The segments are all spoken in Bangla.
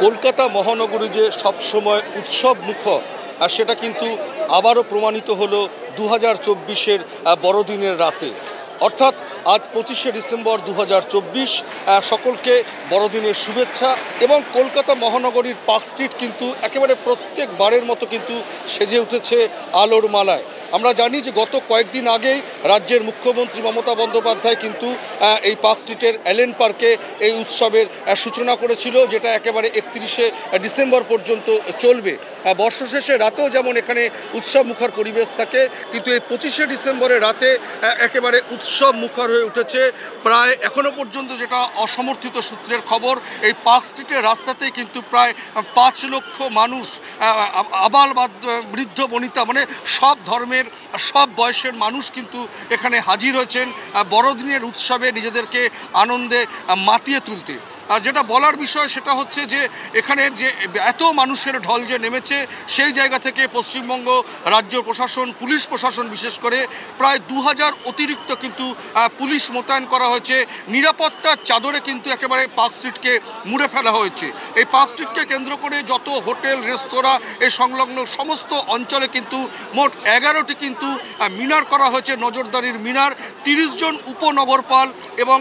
কলকাতা মহানগরী যে সবসময় উৎসব মুখর আর সেটা কিন্তু আবারও প্রমাণিত হলো 2024-এর বড়দিনের রাতে। অর্থাৎ আজ 25শে ডিসেম্বর 2024, সকলকে বড়দিনের শুভেচ্ছা। এবং কলকাতা মহানগরীর পার্ক স্ট্রিট কিন্তু একেবারে প্রত্যেকবারের মতো কিন্তু সেজে উঠেছে আলোর মালায়। আমরা জানি যে গত কয়েকদিন আগেই রাজ্যের মুখ্যমন্ত্রী মমতা বন্দ্যোপাধ্যায় কিন্তু এই পার্ক স্ট্রিটের অ্যালেন পার্কে এই উৎসবের সূচনা করেছিল, যেটা একেবারে 31শে ডিসেম্বর পর্যন্ত চলবে। বর্ষশেষে রাতেও যেমন এখানে উৎসব মুখর পরিবেশ থাকে, কিন্তু এই 25শে ডিসেম্বরের রাতে একেবারে উৎসব মুখর হয়ে উঠেছে। প্রায় এখনও পর্যন্ত যেটা অসমর্থিত সূত্রের খবর, এই পার্ক স্ট্রিটের রাস্তাতেই কিন্তু প্রায় 5 লক্ষ মানুষ, আবাল বৃদ্ধ বনিতা, মানে সব ধর্মের সব বয়সের মানুষ কিন্তু এখানে হাজির হয়েছেন বড়দিনের উৎসবে নিজেদেরকে আনন্দে মাতিয়ে তুলতে। যেটা বলার বিষয় সেটা হচ্ছে যে এখানের যে এত মানুষের ঢল যে নেমেছে, সেই জায়গা থেকে পশ্চিমবঙ্গ রাজ্য প্রশাসন, পুলিশ প্রশাসন বিশেষ করে প্রায় 2000 অতিরিক্ত কিন্তু পুলিশ মোতায়েন করা হয়েছে। নিরাপত্তার চাদরে কিন্তু একেবারে পার্ক স্ট্রিটকে মুড়ে ফেলা হয়েছে। এই পার্ক স্ট্রিটকে কেন্দ্র করে যত হোটেল, রেস্তোরাঁ, এই সংলগ্ন সমস্ত অঞ্চলে কিন্তু মোট 11টি কিন্তু মিনার করা হয়েছে, নজরদারির মিনার। 30 জন উপনগরপাল এবং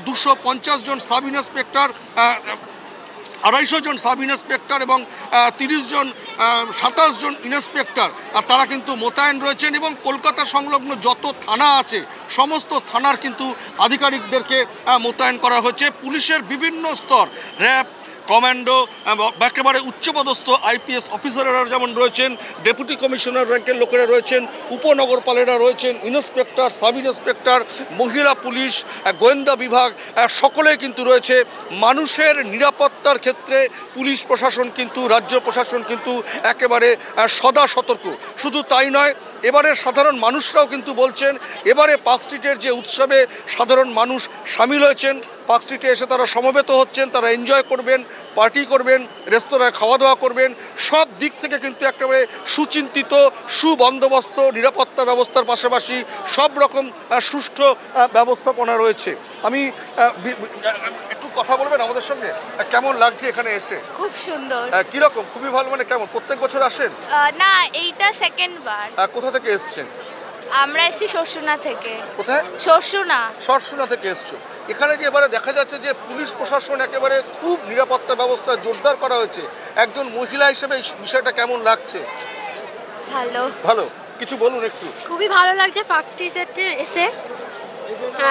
250 জন সাব ইন্সপেক্টর, 250 জন সাব ইন্সপেক্টর এবং 27 জন ইন্সপেক্টর তারা কিন্তু মোতায়েন রয়েছেন। এবং কলকাতা সংলগ্ন যত থানা আছে সমস্ত থানার কিন্তু আধিকারিকদেরকে মোতায়েন করা হয়েছে। পুলিশের বিভিন্ন স্তর, র্যাব, কমান্ডো, একেবারে উচ্চপদস্থ IPS অফিসাররা যেমন রয়েছেন, ডেপুটি কমিশনার র্যাঙ্কের লোকেরা রয়েছেন, উপনগরপালেরা রয়েছেন, ইন্সপেক্টর, সাব ইন্সপেক্টর, মহিলা পুলিশ, গোয়েন্দা বিভাগ, সকলেই কিন্তু রয়েছে। মানুষের নিরাপত্তার ক্ষেত্রে পুলিশ প্রশাসন কিন্তু, রাজ্য প্রশাসন কিন্তু একেবারে সদা সতর্ক। শুধু তাই নয়, এবারে সাধারণ মানুষরাও কিন্তু বলছেন এবারে পার্ক স্ট্রিটের যে উৎসবে সাধারণ মানুষ সামিল হয়েছেন, পার্ক স্ট্রিটে এসে তারা সমবেত হচ্ছেন, তারা এনজয় করবেন, পার্টি করবেন, রেস্তোরাঁয় খাওয়া দাওয়া করবেন। সব দিক থেকে কিন্তু একেবারে সুচিন্তিত, সুবন্দোবস্ত নিরাপত্তা ব্যবস্থার পাশাপাশি সব রকম সুষ্ঠু ব্যবস্থাপনা রয়েছে। আমি একটু কথা বলবেন আমাদের সঙ্গে, কেমন লাগছে এখানে এসে? খুব সুন্দর। কিরকম? খুবই ভালো। মানে কেমন, প্রত্যেক বছর আসেন? না, এইটা সেকেন্ড বার। কোথা থেকে এসছেন? আমরা এসেছি সরসুনা থেকে। কোথায়? সরসুনা থেকে এসছো। এখানে যে এবারে দেখা যাচ্ছে যে পুলিশ প্রশাসন একেবারে খুব নিরাপত্তা ব্যবস্থা জোরদার করা হয়েছে, একজন মহিলা হিসেবে এই বিষয়টা কেমন লাগছে? ভালো। কিছু বলুন একটু। খুবই ভালো লাগছে পার্ক স্ট্রিটে এসে,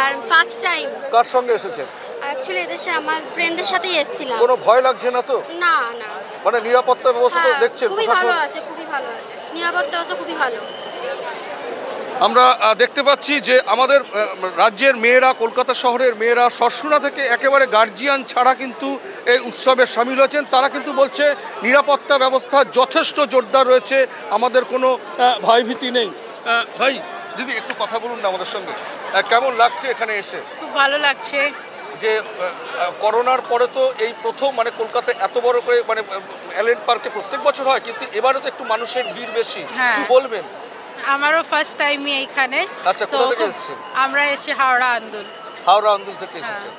আর ফার্স্ট টাইম। কার সঙ্গে এসেছেন? অ্যাকচুয়ালি এদেশে আমার ফ্রেন্ডদের সাথেই এসেছিলাম। কোনো ভয় লাগছে না তো? না। মানে নিরাপত্তা ব্যবস্থা তো দেখছেন? খুবই ভালো আছে, খুবই ভালো আছে, নিরাপত্তা ব্যবস্থা খুবই ভালো। আমরা দেখতে পাচ্ছি যে আমাদের রাজ্যের মেয়েরা, কলকাতা শহরের মেয়েরা সরসুনা থেকে একেবারে গার্জিয়ান ছাড়া কিন্তু এই উৎসবে সামিল হয়েছেন। তারা কিন্তু বলছে নিরাপত্তা ব্যবস্থা যথেষ্ট জোরদার রয়েছে, আমাদের কোনো ভয়ভীতি নেই। ভাই, দিদি একটু কথা বলুন না আমাদের সঙ্গে, কেমন লাগছে এখানে এসে? খুব ভালো লাগছে। যে করোনার পরে তো এই প্রথম মানে কলকাতায় এত বড় করে মানে অ্যালেন পার্কে প্রত্যেক বছর হয়, কিন্তু এবারে তো একটু মানুষের ভিড় বেশি, কি বলবেন? আমারও ফার্স্ট টাইমই এইখানে। আচ্ছা, কোথা থেকে এসেছেন? আমরা এসে হাওড়া আন্দুল থেকে এসেছেন।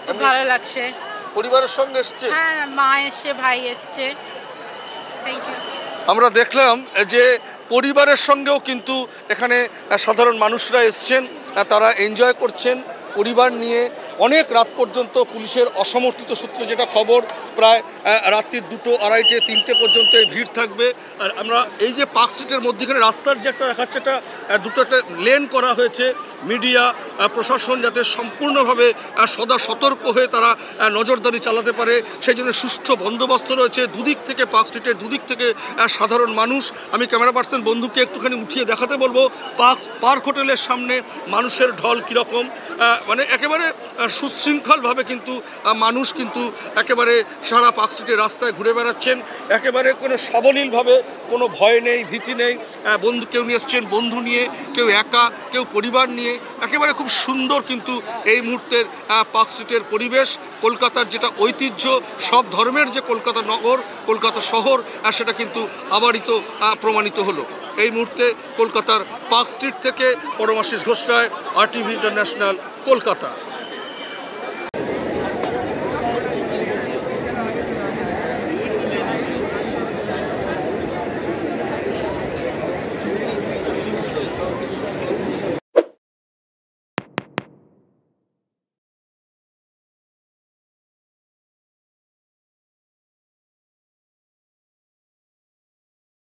খুব ভালো লাগছে। পরিবারের সঙ্গে এসেছে? হ্যাঁ, মা এসছে, ভাই এসছে। Thank you. আমরা দেখলাম যে পরিবারের সঙ্গেও কিন্তু এখানে সাধারণ মানুষরা এসছেন, তারা এনজয় করছেন পরিবার নিয়ে। অনেক রাত পর্যন্ত পুলিশের অসমর্থিত সূত্রে যেটা খবর, প্রায় রাত্রির 2, 2:30, 3টে পর্যন্ত এই ভিড় থাকবে। আর আমরা এই যে পার্ক স্ট্রিটের মধ্যেখানে রাস্তার যে একটা দেখাচ্ছে, এটা দুটোতে লেন করা হয়েছে। মিডিয়া প্রশাসন যাতে সম্পূর্ণভাবে সদা সতর্ক হয়ে তারা নজরদারি চালাতে পারে, সেই জন্য সুষ্ঠু বন্দোবস্ত রয়েছে দুদিক থেকে। পার্ক স্ট্রিটের দুদিক থেকে সাধারণ মানুষ, আমি ক্যামেরা পার্সন বন্ধুকে একটুখানি উঠিয়ে দেখাতে বলবো পার্ক হোটেলের সামনে মানুষের ঢল কীরকম। মানে একেবারে সুশৃঙ্খলভাবে কিন্তু মানুষ কিন্তু একেবারে সারা পার্ক স্ট্রিটের রাস্তায় ঘুরে বেড়াচ্ছেন, একেবারে কোনো সাবলীলভাবে, কোনো ভয় নেই, ভীতি নেই। বন্ধু কেউ নিয়ে এসছেন, বন্ধু নিয়ে, কেউ একা, কেউ পরিবার নিয়ে। একেবারে খুব সুন্দর কিন্তু এই মুহূর্তের পার্ক স্ট্রিটের পরিবেশ। কলকাতার যেটা ঐতিহ্য, সব ধর্মের যে কলকাতা নগর, কলকাতা শহর, সেটা কিন্তু আবারই তো প্রমাণিত হলো। এই মুহূর্তে কলকাতার পার্ক স্ট্রিট থেকে পরমাশিস ঘোষ রায়, RTV ইন্টারন্যাশনাল, কলকাতা।